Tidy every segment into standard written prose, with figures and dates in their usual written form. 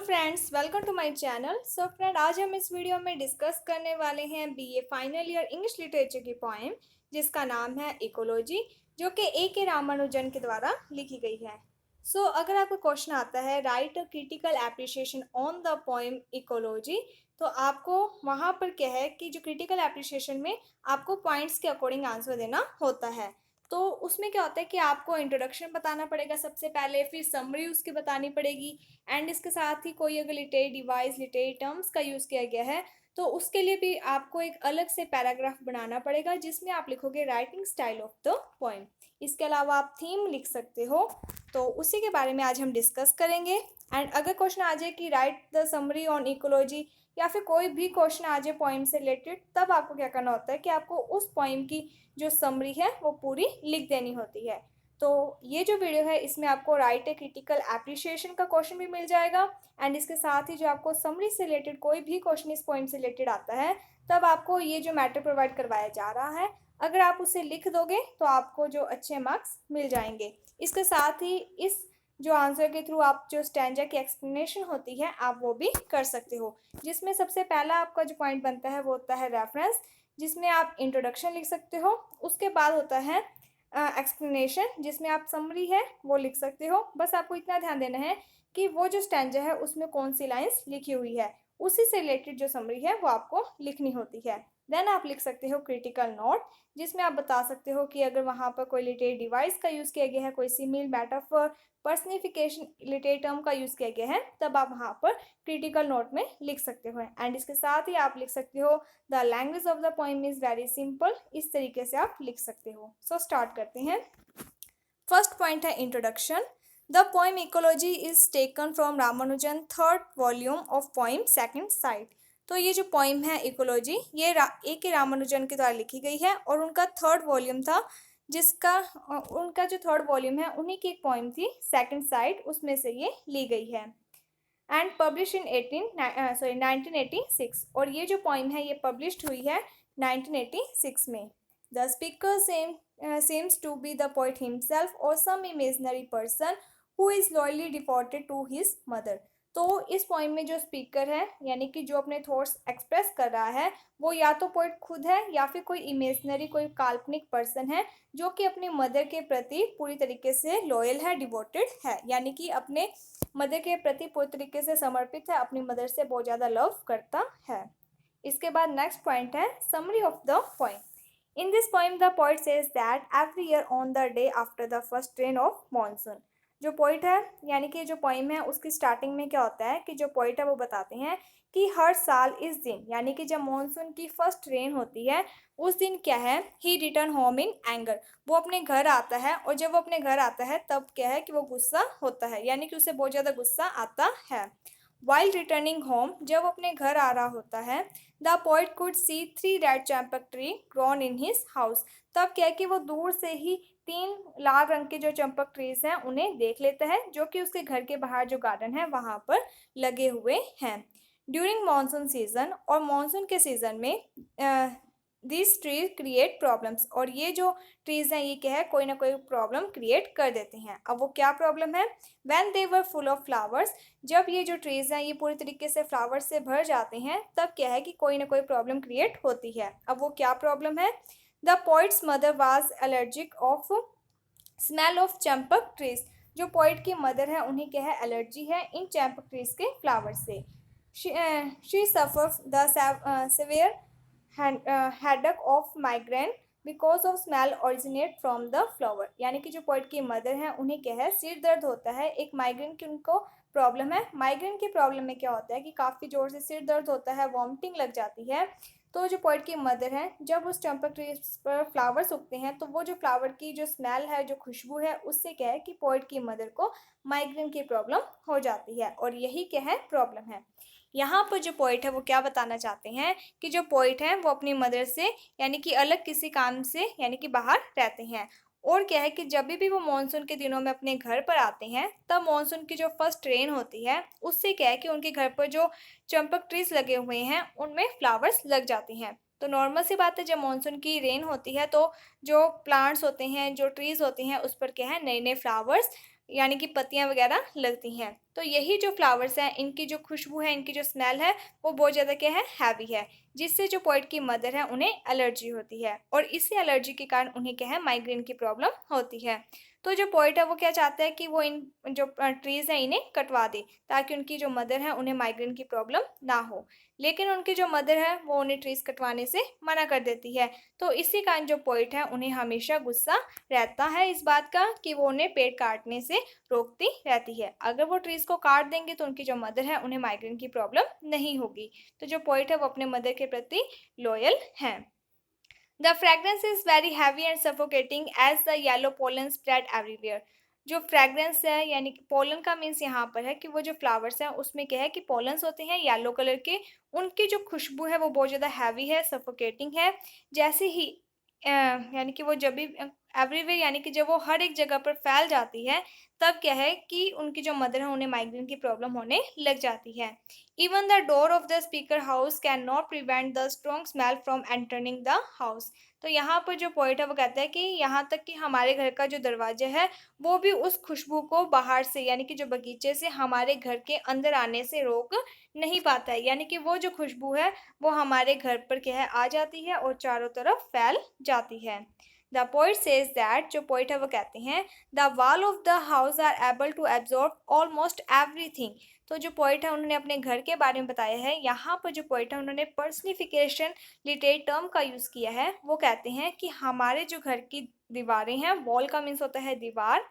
Friends, welcome to my channel. Friend, आज हम इस वीडियो में डिस्कस करने वाले हैं BA final year English literature की पोएम जिसका नाम है इकोलॉजी, जो कि ए रामानुजन के द्वारा लिखी गई है। अगर आपको क्वेश्चन आता है right a critical appreciation on the poem ecology, तो आपको वहाँ पर क्या है कि जो क्रिटिकल एप्रिसिएशन में आपको पॉइंट्स के अकॉर्डिंग आंसर देना होता है। तो उसमें क्या होता है कि आपको इंट्रोडक्शन बताना पड़ेगा सबसे पहले, फिर समरी उसकी बतानी पड़ेगी, एंड इसके साथ ही कोई अगर लिटरेरी डिवाइस लिटरेरी टर्म्स का यूज़ किया गया है तो उसके लिए भी आपको एक अलग से पैराग्राफ बनाना पड़ेगा जिसमें आप लिखोगे writing style of the poem. इसके अलावा आप थीम लिख सकते हो, तो उसी के बारे में आज हम डिस्कस करेंगे। एंड अगर क्वेश्चन आ जाए कि right the summary on ecology, या फिर कोई भी क्वेश्चन आ जाए पोइम से रिलेटेड, तब आपको क्या करना होता है कि आपको उस पोइम की जो समरी है वो पूरी लिख देनी होती है। तो ये जो वीडियो है इसमें आपको राइट ए क्रिटिकल एप्रिसिएशन का क्वेश्चन भी मिल जाएगा, एंड इसके साथ ही जो आपको समरी से रिलेटेड कोई भी क्वेश्चन इस पॉइंट से रिलेटेड आता है, तब आपको ये जो मैटर प्रोवाइड करवाया जा रहा है, अगर आप उसे लिख दोगे तो आपको जो अच्छे मार्क्स मिल जाएंगे। इसके साथ ही इस जो आंसर के थ्रू आप जो स्टैंजा की एक्सप्लेनेशन होती है आप वो भी कर सकते हो, जिसमें सबसे पहला आपका जो पॉइंट बनता है वो होता है रेफरेंस, जिसमें आप इंट्रोडक्शन लिख सकते हो। उसके बाद होता है एक्सप्लेनेशन, जिसमें आप समरी है वो लिख सकते हो। बस आपको इतना ध्यान देना है कि वो जो स्टैंजा है उसमें कौन सी लाइंस लिखी हुई है, उसी से रिलेटेड जो समरी है वो आपको लिखनी होती है। देन आप लिख सकते हो क्रिटिकल नोट, जिसमें आप बता सकते हो कि अगर वहाँ पर कोई लिटरेरी डिवाइस का यूज़ किया गया है, कोई simile metaphor personification literary term का यूज़ किया गया है, तब आप वहाँ पर क्रिटिकल नोट में लिख सकते हो। एंड इसके साथ ही आप लिख सकते हो the language of the poem is very simple. इस तरीके से आप लिख सकते हो। स्टार्ट करते हैं। फर्स्ट पॉइंट है introduction. The poem ecology is taken from Ramanujan third volume of poem second side. तो ये जो पोइम है इकोलॉजी, ये ए के रामानुजन के द्वारा लिखी गई है और उनका थर्ड वॉल्यूम था, जिसका उनका जो थर्ड वॉल्यूम है उन्हीं की एक पोइम थी सेकंड साइड, उसमें से ये ली गई है। And publish in 1986। और ये जो पोइम है ये पब्लिश्ड हुई है 1986 में। The speaker seems to be the poet himself or some imaginary person who is loyally devoted to his mother। तो इस पोइम में जो स्पीकर है, यानी कि जो अपने थॉट्स एक्सप्रेस कर रहा है, वो या तो पोइट खुद है या फिर कोई इमेजनरी कोई काल्पनिक पर्सन है जो कि अपनी मदर के प्रति पूरी तरीके से लॉयल है, डिवोटेड है, यानी कि अपने मदर के प्रति पूरी तरीके से समर्पित है, अपनी मदर से बहुत ज़्यादा लव करता है। इसके बाद नेक्स्ट पॉइंट है summary of the poem. In this poem, the poet says that every year on the day after the first rain of monsoon। जो पोइट है, यानी कि जो पोइम है उसकी स्टार्टिंग में क्या होता है कि जो पोइट है वो बताते हैं कि हर साल इस दिन, यानी कि जब मॉनसून की फर्स्ट रेन होती है उस दिन क्या है, ही रिटर्न होम इन एंगर। वो अपने घर आता है, और जब वो अपने घर आता है तब क्या है कि वो गुस्सा होता है, यानी कि उसे बहुत ज़्यादा गुस्सा आता है। वाइल रिटर्निंग होम, जब अपने घर आ रहा होता है, the poet could see 3 red champak tree grown in his house. तब क्या है कि वो दूर से ही 3 लाल रंग के जो चंपक ट्रीज हैं उन्हें देख लेता है, जो कि उसके घर के बाहर जो गार्डन है वहाँ पर लगे हुए हैं। ड्यूरिंग मानसून सीजन, और मानसून के सीजन में दिस ट्री क्रिएट प्रॉब्लम्स, और ये जो ट्रीज हैं ये क्या है, कोई ना कोई प्रॉब्लम क्रिएट कर देते हैं। अब वो क्या प्रॉब्लम है? When they were full of flowers, जब ये जो ट्रीज हैं ये पूरी तरीके से फ्लावर्स से भर जाते हैं, तब क्या है कि कोई ना कोई प्रॉब्लम क्रिएट होती है। अब वो क्या प्रॉब्लम है? The poet's mother was allergic of smell of champak trees. जो पोइट की मदर है उन्हें क्या है, एलर्जी है इन चंपक ट्रीज के फ्लावर से। She suffer the severe headache of migraine because of smell originate from the flower. यानी कि जो पोइट की मदर है उन्हें क्या है, सिर दर्द होता है, एक माइग्रेन की उनको प्रॉब्लम है। माइग्रेन की प्रॉब्लम में क्या होता है कि काफ़ी ज़ोर से सिर दर्द होता है, वॉमिटिंग लग जाती है। तो जो पोइट की मदर है, जब उस चंपक ट्री पर फ्लावर्स उगते हैं तो वो जो फ्लावर की जो स्मेल है, जो खुशबू है, उससे क्या है कि पोइट की मदर को माइग्रेन की प्रॉब्लम हो जाती है, और यही क्या है, प्रॉब्लम है। यहाँ पर जो पोइट है वो क्या बताना चाहते हैं कि जो पोइट हैं वो अपनी मदर से, यानी कि अलग किसी काम से, यानी कि बाहर रहते हैं, और क्या है कि जब भी वो मानसून के दिनों में अपने घर पर आते हैं, तब मानसून की जो फर्स्ट रेन होती है उससे क्या है कि उनके घर पर जो चंपक ट्रीज लगे हुए हैं उनमें फ्लावर्स लग जाती हैं। तो नॉर्मल सी बात है, जब मानसून की रेन होती है तो जो प्लांट्स होते हैं, जो ट्रीज होते हैं, उस पर क्या है, नए नए फ्लावर्स यानी कि पत्तियां वगैरह लगती हैं। तो तो यही जो फ्लावर्स हैं इनकी जो खुशबू है, इनकी जो स्मेल है वो बहुत ज़्यादा क्या है, हैवी है, जिससे जो पोएट की मदर है उन्हें एलर्जी होती है और इसी एलर्जी के कारण उन्हें क्या है, माइग्रेन की प्रॉब्लम होती है। तो जो पोएट है वो क्या चाहता है कि वो इन जो ट्रीज़ हैं इन्हें कटवा दे ताकि उनकी जो मदर है उन्हें माइग्रेन की प्रॉब्लम ना हो। लेकिन उनकी जो मदर है वो उन्हें ट्रीज़ कटवाने से मना कर देती है। तो इसी कारण जो पोएट है उन्हें हमेशा गुस्सा रहता है इस बात का कि वो उन्हें पेड़ काटने से रोकती रहती है। अगर वो ट्रीज़ को काट देंगे तो उनकी जो मदर है उन्हें माइग्रेन की प्रॉब्लम नहीं होगी। तो जो पोएट है वो अपने मदर के प्रति लॉयल हैं। The fragrance is very heavy and suffocating as the yellow pollen spread everywhere. जो फ्रैग्रेंस है यानी कि पोलन का मीन्स यहाँ पर है कि वो जो फ्लावर्स हैं उसमें क्या है कि पोलन्स होते हैं येलो कलर के, उनकी जो खुशबू है वो बहुत ज़्यादा हैवी है, सफोकेटिंग है। जैसे ही यानी कि वो जब भी एवरीवेयर यानी कि जब वो हर एक जगह पर फैल जाती है तब क्या है कि उनकी जो मदर है उन्हें माइग्रेन की प्रॉब्लम होने लग जाती है। Even the door of the speaker house can not prevent the strong smell from entering the house. तो यहाँ पर जो पोएट है वो कहता है कि यहाँ तक कि हमारे घर का जो दरवाजा है वो भी उस खुशबू को बाहर से यानी कि जो बगीचे से हमारे घर के अंदर आने से रोक नहीं पाता है, यानी कि वो जो खुशबू है वो हमारे घर पर क्या है आ जाती है और चारों तरफ फैल जाती है। द पोइट सेज दैट, जो पोइट है वो कहते हैं, the wall of the house are able to absorb almost everything. तो जो पोइट है उन्होंने अपने घर के बारे में बताया है। यहाँ पर जो पोइट है उन्होंने पर्सनिफिकेशन लिटरेरी टर्म का यूज़ किया है। वो कहते हैं कि हमारे जो घर की दीवारें हैं, वॉल का मीन्स होता है दीवार,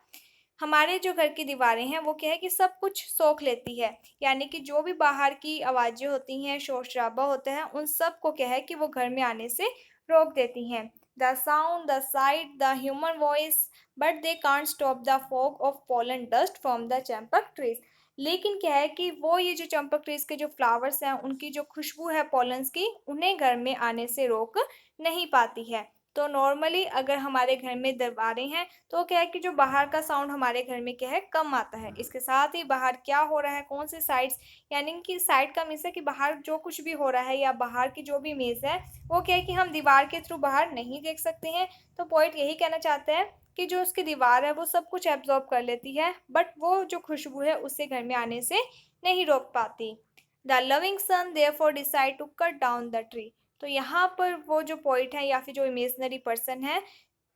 हमारे जो घर की दीवारें हैं वो क्या है कि सब कुछ सोख लेती है, यानी कि जो भी बाहर की आवाज़ें होती हैं, शोर शराबा होता है, उन सब को क्या है कि वो घर में आने से रोक देती हैं। The sound, the site, the human voice, but they can't stop the fog of pollen dust from the Champak trees. लेकिन क्या है कि वो ये जो चंपक ट्रीज के जो फ्लावर्स हैं उनकी जो खुशबू है पोलन्स की, उन्हें घर में आने से रोक नहीं पाती है। तो नॉर्मली अगर हमारे घर में दीवारें हैं तो क्या है कि जो बाहर का साउंड हमारे घर में क्या है कम आता है। इसके साथ ही बाहर क्या हो रहा है, कौन से साइड्स, यानी कि साइड का मीन्स है कि बाहर जो कुछ भी हो रहा है या बाहर की जो भी इमेज है वो क्या है कि हम दीवार के थ्रू बाहर नहीं देख सकते हैं। तो पॉइंट यही कहना चाहते हैं कि जो उसकी दीवार है वो सब कुछ एब्जॉर्ब कर लेती है, बट वो जो खुशबू है उससे घर में आने से नहीं रोक पाती। The loving son therefore decide to cut down the tree. तो यहाँ पर वो जो पॉइंट है या फिर जो इमेजनरी पर्सन है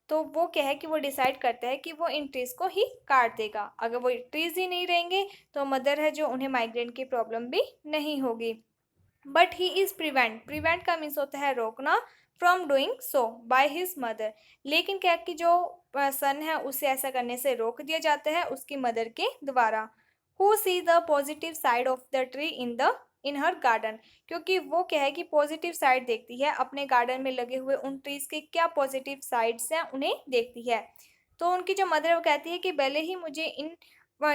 तो वो क्या है कि वो डिसाइड करता है कि वो इन ट्रीज़ को ही काट देगा। अगर वो ट्रीज़ ही नहीं रहेंगे तो मदर है जो उन्हें माइग्रेन की प्रॉब्लम भी नहीं होगी। But he is prevent, prevent का मीन्स होता है रोकना, from doing so by his mother. लेकिन क्या कि जो सन है उसे ऐसा करने से रोक दिया जाता है उसकी मदर के द्वारा। Who see the positive side of the tree in her garden. क्योंकि वो क्या है कि पॉजिटिव साइड देखती है अपने गार्डन में लगे हुए उन ट्रीज़ के क्या पॉजिटिव साइड्स हैं उन्हें देखती है। तो उनकी जो मदर है वो कहती है कि भले ही मुझे इन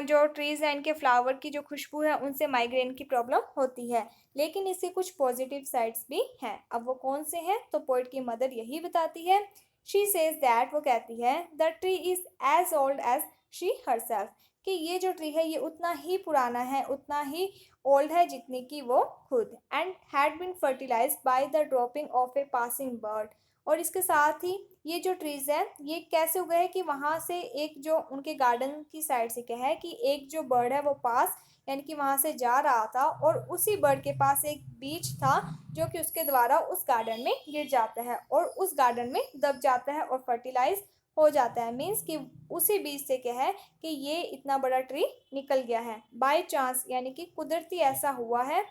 जो ट्रीज़ हैं इनके फ्लावर की जो खुशबू है उनसे माइग्रेन की प्रॉब्लम होती है, लेकिन इससे कुछ पॉजिटिव साइड्स भी हैं। अब वो कौन से हैं तो पोएट की मदर यही बताती है। शी सेज दैट, वो कहती है, the tree is as old as she herself, कि ये जो ट्री है ये उतना ही पुराना है, उतना ही ओल्ड है जितनी कि वो खुद, and had been fertilized by the dropping of a passing bird. और इसके साथ ही ये जो ट्रीज़ है ये कैसे उगे हैं कि वहाँ से एक जो उनके गार्डन की साइड से क्या है कि एक जो बर्ड है वो पास यानी कि वहाँ से जा रहा था और उसी बर्ड के पास एक बीज था जो कि उसके द्वारा उस गार्डन में गिर जाता है और उस गार्डन में दब जाता है और फर्टिलाइज हो जाता है। मीन्स कि उसी बीज से क्या है कि ये इतना बड़ा ट्री निकल गया है बाय चांस, यानी कि कुदरती ऐसा हुआ है।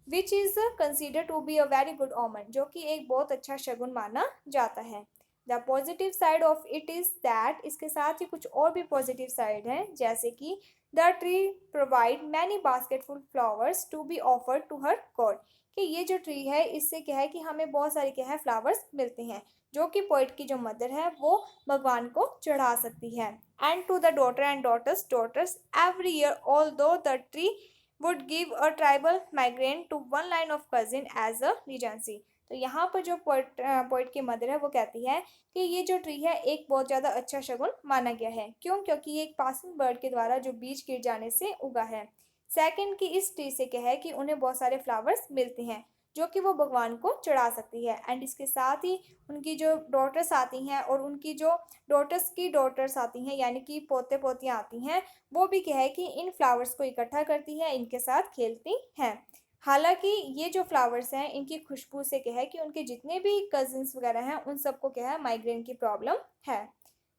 Which is consider to be a very good omen, जो कि एक बहुत अच्छा शगुन माना जाता है। The positive side of it is that, इसके साथ ही कुछ और भी पॉजिटिव साइड हैं, जैसे कि the tree provide many basketful flowers to be offered to her god, कि ये जो ट्री है इससे क्या है कि हमें बहुत सारे क्या है फ्लावर्स मिलते हैं जो कि पोइट की जो मदर है वो भगवान को चढ़ा सकती है। And to the daughter and daughters every year all though the tree would give a tribal migrant to one line of cousin as a regency। तो यहाँ पर जो पोइट की मदर है वो कहती है कि ये जो ट्री है एक बहुत ज़्यादा अच्छा शगुन माना गया है। क्यों? क्योंकि ये एक पासिंग बर्ड के द्वारा जो बीज गिर जाने से उगा है। सेकंड, की इस ट्री से क्या है कि उन्हें बहुत सारे फ्लावर्स मिलते हैं जो कि वो भगवान को चढ़ा सकती है। एंड इसके साथ ही उनकी जो डॉटर्स आती हैं और उनकी जो डॉटर्स की डॉटर्स आती हैं यानी कि पोते पोतियाँ आती हैं, वो भी क्या है कि इन फ्लावर्स को इकट्ठा करती है, इनके साथ खेलती हैं। हालांकि ये जो फ्लावर्स हैं इनकी खुशबू से क्या है कि उनके जितने भी कजिन्स वगैरह हैं उन सबको क्या है माइग्रेन की प्रॉब्लम है।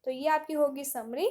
तो ये आपकी होगी समरी।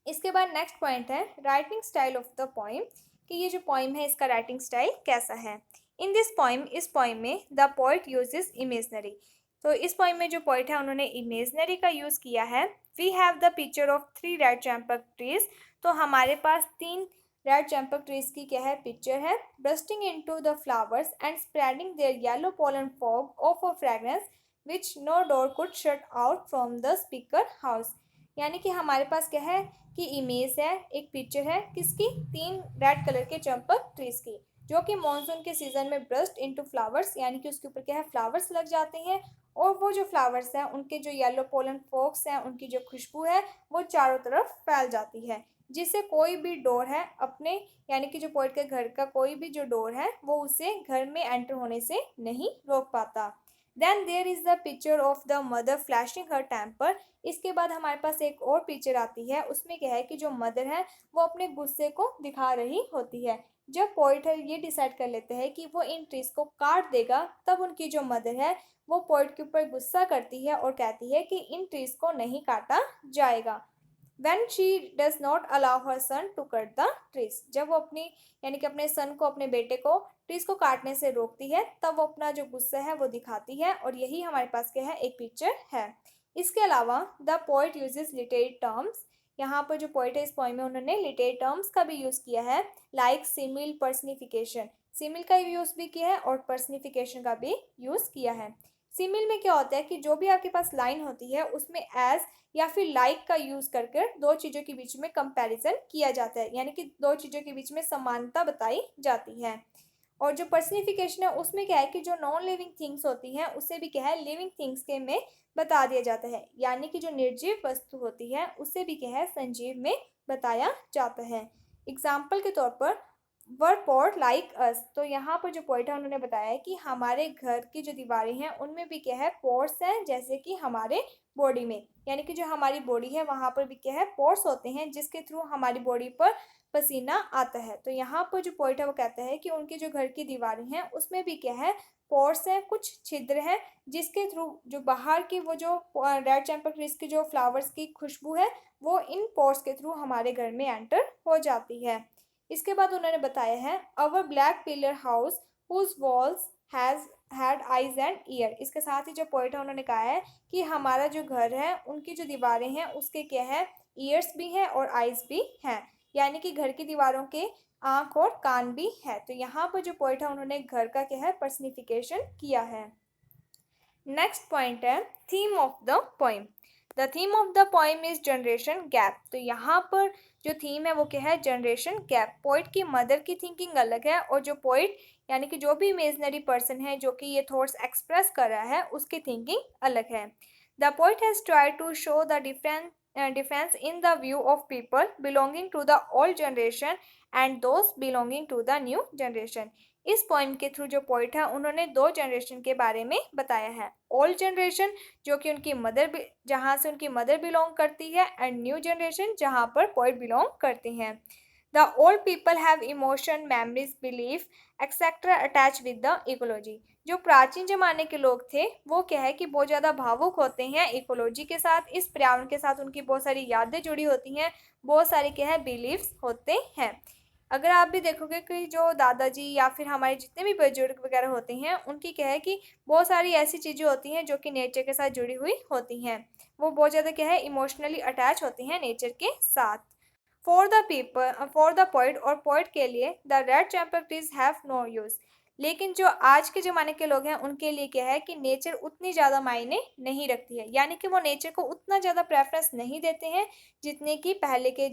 इसके बाद नेक्स्ट पॉइंट है writing style of the poem, कि ये जो पोइम है इसका राइटिंग स्टाइल कैसा है। इन दिस पोइम, इस पोइम में द पोइट यूजेस इमेजनरी। तो इस पोइम में जो पोइट है उन्होंने इमेजनरी का यूज़ किया है। We have the picture of 3 red champak trees. तो हमारे पास 3 रेड चैम्पक ट्रीज की क्या है पिक्चर है। Bursting into the flowers and spreading their yellow pollen fog of a fragrance which no door could shut out from the speaker house. यानी कि हमारे पास क्या है कि इमेज है, एक पिक्चर है किसकी, 3 रेड कलर के चंपक ट्रीज की, जो कि मानसून के सीजन में ब्रस्ट इनटू फ्लावर्स, यानी कि उसके ऊपर क्या है फ्लावर्स लग जाते हैं और वो जो फ्लावर्स हैं उनके जो येलो पोलन फोक्स हैं उनकी जो खुशबू है वो चारों तरफ फैल जाती है, जिससे कोई भी डोर है अपने यानी कि जो पोइट के घर का कोई भी जो डोर है वो उसे घर में एंटर होने से नहीं रोक पाता। Then there is the picture of the mother flashing her temper. इसके बाद हमारे पास एक और पिक्चर आती है, उसमें क्या है कि जो मदर है वो अपने गुस्से को दिखा रही होती है। जब पोइट है ये डिसाइड कर लेते हैं कि वो इन ट्रीज को काट देगा, तब उनकी जो मदर है वो पोइट के ऊपर गुस्सा करती है और कहती है कि इन ट्रीज को नहीं काटा जाएगा। when she does not allow her son to cut the trees, जब वो अपनी यानी कि अपने सन को, अपने बेटे को ट्रीज को काटने से रोकती है, तब वो अपना जो गुस्सा है वो दिखाती है और यही हमारे पास क्या है एक पिक्चर है। इसके अलावा the poet uses literary terms. यहाँ पर जो पोइट है इस पोइम में उन्होंने लिटरेरी टर्म्स का भी यूज़ किया है, लाइक सिमिल, पर्सनिफिकेशन। सिमिल का यूज़ भी किया है और पर्सनिफिकेशन का भी यूज़ किया है। सिमिल में क्या होता है कि जो भी आपके पास लाइन होती है उसमें एज या फिर लाइक का यूज़ करके दो चीज़ों के बीच में कंपैरिजन किया जाता है, यानी कि दो चीज़ों के बीच में समानता बताई जाती है। और जो पर्सनिफिकेशन है उसमें क्या है कि जो नॉन लिविंग थिंग्स होती हैं उसे भी क्या है लिविंग थिंग्स के में बता दिया जाता है, यानी कि जो निर्जीव वस्तु होती है उसे भी क्या है संजीव में बताया जाता है। एग्जाम्पल के तौर पर वर पॉट लाइक अस। तो यहाँ पर जो पॉइंट है उन्होंने बताया है कि हमारे घर की जो दीवारें हैं उनमें भी क्या है पोर्स हैं, जैसे कि हमारे बॉडी में, यानी कि जो हमारी बॉडी है वहाँ पर भी क्या है पोर्स होते हैं जिसके थ्रू हमारी बॉडी पर पसीना आता है। तो यहाँ पर जो पॉइंट है वो कहता है कि उनके जो घर की दीवारें हैं उसमें भी क्या है पोर्स हैं, कुछ छिद्र हैं जिसके थ्रू जो बाहर की वो जो रेड चैम्पक ट्रीज की जो फ्लावर्स की खुशबू है वो इन पोर्स के थ्रू हमारे घर में एंटर हो जाती है। इसके बाद उन्होंने बताया है our black pillar house whose walls has had eyes and ear. इसके साथ ही जो पॉइंट है उन्होंने कहा है कि हमारा जो घर है उनकी जो दीवारें हैं उसके क्या है ईयर्स भी हैं और आइज भी हैं, यानी कि घर की दीवारों के आँख और कान भी है। तो यहाँ पर जो पॉइंट है उन्होंने घर का क्या है पर्सनिफिकेशन किया है। नेक्स्ट पॉइंट है theme of the poem. The theme of the poem is generation gap. तो यहाँ पर जो थीम है वो क्या है जनरेशन गैप। पोइट की मदर की थिंकिंग अलग है और जो पोइट यानी कि जो भी इमेजनरी पर्सन है जो कि ये थॉट्स एक्सप्रेस कर रहा है उसकी थिंकिंग अलग है। The poet has try to show the difference in the view of people belonging to the old generation and those belonging to the new generation। इस पोइम के थ्रू जो पोइट है उन्होंने दो जनरेशन के बारे में बताया है, ओल्ड जनरेशन जो कि उनकी मदर जहाँ से उनकी मदर बिलोंग करती है एंड न्यू जनरेशन जहाँ पर पोइट बिलोंग करते हैं। The old people have emotion, memories, belief etcetera attach with the ecology. जो प्राचीन जमाने के लोग थे वो क्या है कि बहुत ज़्यादा भावुक होते हैं इकोलॉजी के साथ, इस पर्यावरण के साथ उनकी बहुत सारी यादें जुड़ी होती हैं, बहुत सारे क्या है बिलीव्स होते हैं। अगर आप भी देखोगे कि जो दादाजी या फिर हमारे जितने भी बुजुर्ग वगैरह होते हैं उनकी क्या है कि बहुत सारी ऐसी चीज़ें होती हैं जो कि नेचर के साथ जुड़ी हुई होती हैं, वो बहुत ज़्यादा क्या है इमोशनली अटैच होती हैं नेचर के साथ। For the people, for the poet और पोइट के लिए the red champak trees have no use. लेकिन जो आज के ज़माने के लोग हैं उनके लिए क्या है कि नेचर उतनी ज़्यादा मायने नहीं रखती है, यानी कि वो नेचर को उतना ज़्यादा प्रेफरेंस नहीं देते हैं जितने कि पहले के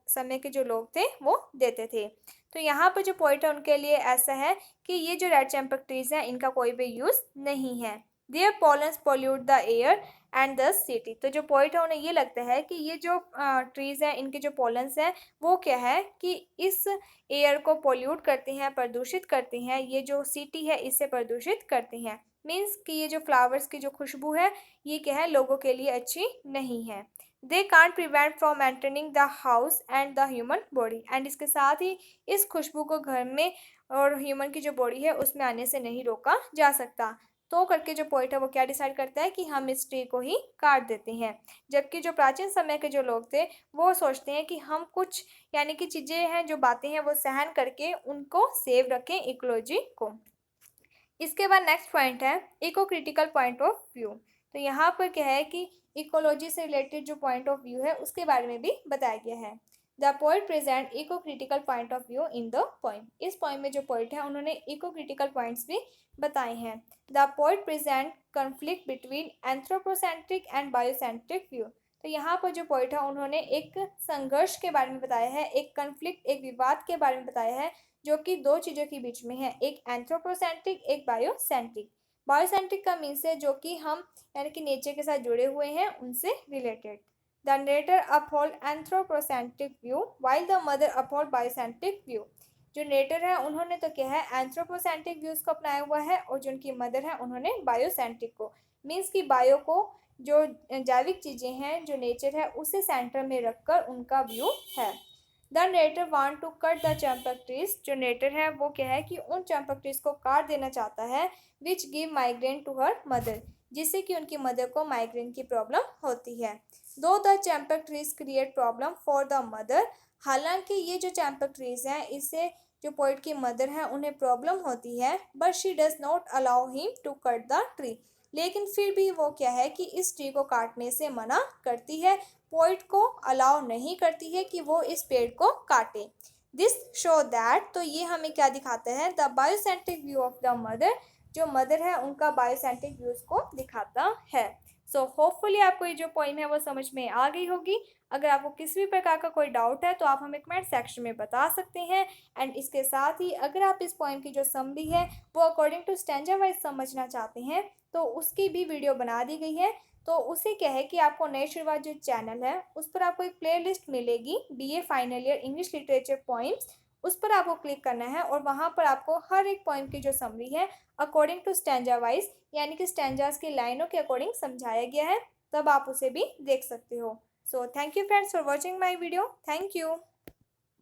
समय के जो लोग थे वो देते थे। तो यहाँ पर जो पॉइंट है उनके लिए ऐसा है कि ये जो रेड चैम्पक ट्रीज हैं इनका कोई भी यूज़ नहीं है। Their pollens pollute the air and the city. तो जो पोइट है उन्हें ये लगता है कि ये जो ट्रीज़ हैं इनके जो पोलन्स हैं वो क्या है कि इस एयर को पोल्यूट करती हैं, प्रदूषित करती हैं, ये जो सिटी है इसे प्रदूषित करती हैं। मीन्स कि ये जो फ्लावर्स की जो खुशबू है ये क्या है लोगों के लिए अच्छी नहीं है। They can't prevent from entering the house and the human body. And इसके साथ ही इस खुशबू को घर में और ह्यूमन की जो बॉडी है उसमें आने से नहीं रोका जा सकता। तो करके जो पोइट है वो क्या डिसाइड करता है कि हम इस ट्री को ही काट देते हैं। जबकि जो प्राचीन समय के जो लोग थे वो सोचते हैं कि हम कुछ यानी कि चीज़ें हैं जो बातें हैं वो सहन करके उनको सेव रखें इकोलॉजी को। इसके बाद नेक्स्ट पॉइंट है eco critical point of view. तो यहाँ पर क्या है कि इकोलॉजी से रिलेटेड जो पॉइंट ऑफ व्यू है उसके बारे में भी बताया गया है। The poet present eco critical point of view in the poem. इस पोइम में जो पोइट है उन्होंने इको क्रिटिकल पॉइंट्स भी बताए हैं। The poet present conflict between anthropocentric and biocentric view. तो यहाँ पर जो पोइट है उन्होंने एक संघर्ष के बारे में बताया है, एक कन्फ्लिक्ट, एक विवाद के बारे में बताया है जो कि दो चीज़ों के बीच में है, एक एंथ्रोपोसेंट्रिक एक बायोसेंट्रिक। बायोसेंट्रिक का मीन्स है जो कि हम यानी कि नेचर के साथ जुड़े हुए हैं उनसे related. The narrator uphold anthropocentric view while the mother uphold biocentric view. जो नेटर है उन्होंने तो क्या है एंथ्रोपोसेंट्रिक व्यूज को अपनाया हुआ है और जो उनकी मदर है उन्होंने बायोसेंट्रिक को। मीन्स कि बायो को जो जैविक चीज़ें हैं जो नेचर है उसे सेंटर में रखकर उनका व्यू है। The narrator want to cut the champak trees. जो नेटर है वो क्या है कि उन चैम्पक ट्रीज को काट देना चाहता है which give migraine to her mother, जिससे कि उनकी मदर को माइग्रेन की प्रॉब्लम होती है। Though the champak trees create problem for the mother. हालांकि ये जो चैम्पक ट्रीज हैं इससे जो पोइट की मदर है उन्हें प्रॉब्लम होती है, but she does not allow him to cut the tree. लेकिन फिर भी वो क्या है कि इस ट्री को काटने से मना करती है, पोइट को अलाउ नहीं करती है कि वो इस पेड़ को काटे। दिस शो दैट, तो ये हमें क्या दिखाता है, the biocentric view of the mother. जो मदर है उनका बायोसेंट्रिक व्यूज को दिखाता है। सो होपफुली आपको ये जो पोइम है वो समझ में आ गई होगी। अगर आपको किसी भी प्रकार का कोई डाउट है तो आप हमें कमेंट सेक्शन में बता सकते हैं। एंड इसके साथ ही अगर आप इस पोइम की जो समरी है वो अकॉर्डिंग टू स्टैंजा वाइज समझना चाहते हैं तो उसकी भी वीडियो बना दी गई है। तो उसे क्या है कि आपको नई शुरुआत जो चैनल है उस पर आपको एक प्लेलिस्ट मिलेगी BA final year English literature poems. उस पर आपको क्लिक करना है और वहाँ पर आपको हर एक पोइम की जो समरी है अकॉर्डिंग टू स्टैंजा वाइज यानी कि स्टैंजास की लाइनों के अकॉर्डिंग समझाया गया है, तब आप उसे भी देख सकते हो। So thank you friends for watching my video. Thank you.